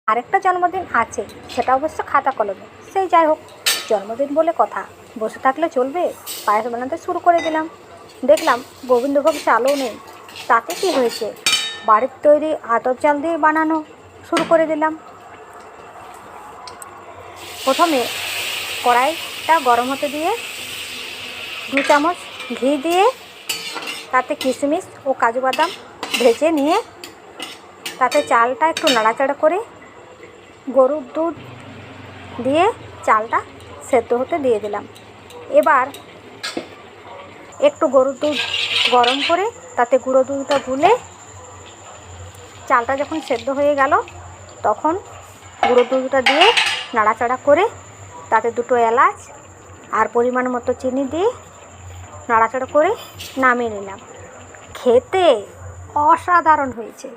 আরেকটা জন্মদিন আছে, সেটা অবশ্য খাতা কলমে। সেই যাই হোক, জন্মদিন বলে কথা, বসে থাকলে চলবে। পায়েস বানাতে শুরু করে দিলাম। দেখলাম গোবিন্দভোগ চালও নেই। তাতে কি হয়েছে, বাড়ির তৈরি আতপ চাল দিয়ে বানানো শুরু করে দিলাম। প্রথমে কড়াইটা গরম হতে দিয়ে 2 চামচ ঘি দিয়ে তাতে কিশমিশ ও কাজু বাদাম ভেজে নিয়ে তাতে চালটা একটু নাড়াচাড়া করে গরুর দুধ দিয়ে চালটা সেদ্ধ হতে দিয়ে দিলাম। এবার একটু গরুর দুধ গরম করে তাতে গুঁড়ো দুধটা গুলে চালটা যখন সেদ্ধ হয়ে গেল তখন গুঁড়ো দুধটা দিয়ে নাড়াচাড়া করে তাতে 2 এলাচ আর পরিমাণ মতো চিনি দিয়ে নাড়াচাড়া করে নামিয়ে নিলাম। খেতে অসাধারণ হয়েছে।